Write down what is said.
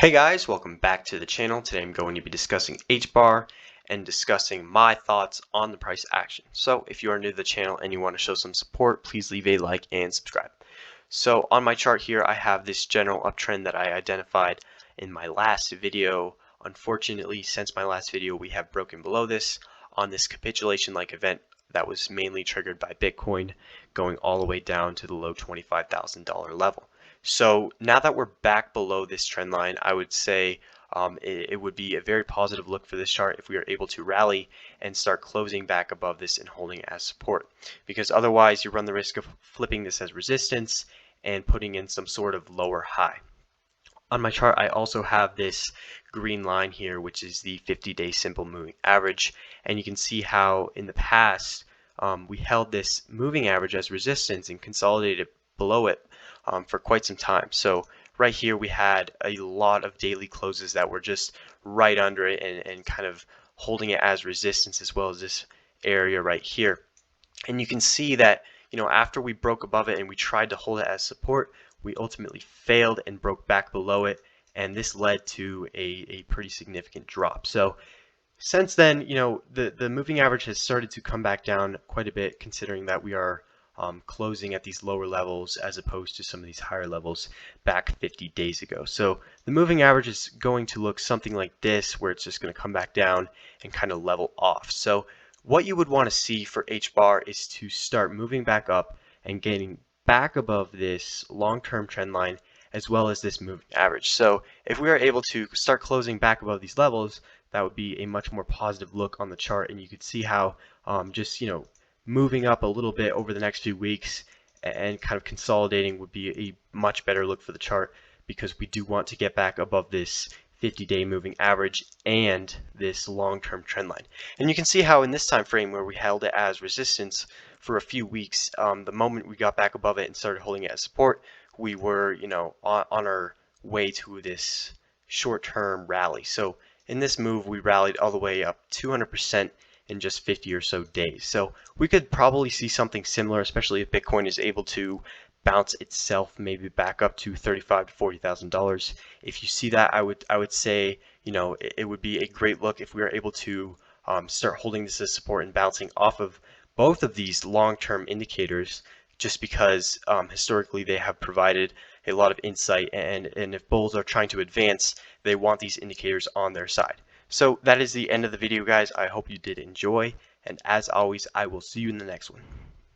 Hey guys, welcome back to the channel. Today I'm going to be discussing HBAR and discussing my thoughts on the price action. So if you are new to the channel and you want to show some support, please leave a like and subscribe. So on my chart here, I have this general uptrend that I identified in my last video. Unfortunately, since my last video, we have broken below this on this capitulation-like event that was mainly triggered by Bitcoin going all the way down to the low $25,000 level. So now that we're back below this trend line, I would say it would be a very positive look for this chart if we are able to rally and start closing back above this and holding it as support. Because otherwise you run the risk of flipping this as resistance and putting in some sort of lower high. On my chart, I also have this green line here, which is the 50-day simple moving average. And you can see how in the past we held this moving average as resistance and consolidated below it for quite some time. So right here we had a lot of daily closes that were just right under it and kind of holding it as resistance, as well as this area right here. And you can see that, you know, after we broke above it and we tried to hold it as support, we ultimately failed and broke back below it, and this led to a pretty significant drop. So since then, you know, the moving average has started to come back down quite a bit, considering that we are closing at these lower levels as opposed to some of these higher levels back 50 days ago. So the moving average is going to look something like this, where it's just going to come back down and kind of level off. So what you would want to see for HBAR is to start moving back up and getting back above this long-term trend line as well as this moving average. So if we are able to start closing back above these levels, that would be a much more positive look on the chart, and you could see how just, you know, moving up a little bit over the next few weeks and kind of consolidating would be a much better look for the chart, because we do want to get back above this 50-day moving average and this long-term trend line. And you can see how in this time frame where we held it as resistance for a few weeks, the moment we got back above it and started holding it as support, we were, you know, on our way to this short-term rally. So in this move, we rallied all the way up 200% in just 50 or so days. So we could probably see something similar, especially if Bitcoin is able to bounce itself maybe back up to $35,000 to $40,000. If you see that, I would say, you know, it would be a great look if we are able to start holding this as support and bouncing off of both of these long-term indicators, just because historically they have provided a lot of insight, and if bulls are trying to advance, they want these indicators on their side. So that is the end of the video, guys. I hope you did enjoy, and as always, I will see you in the next one.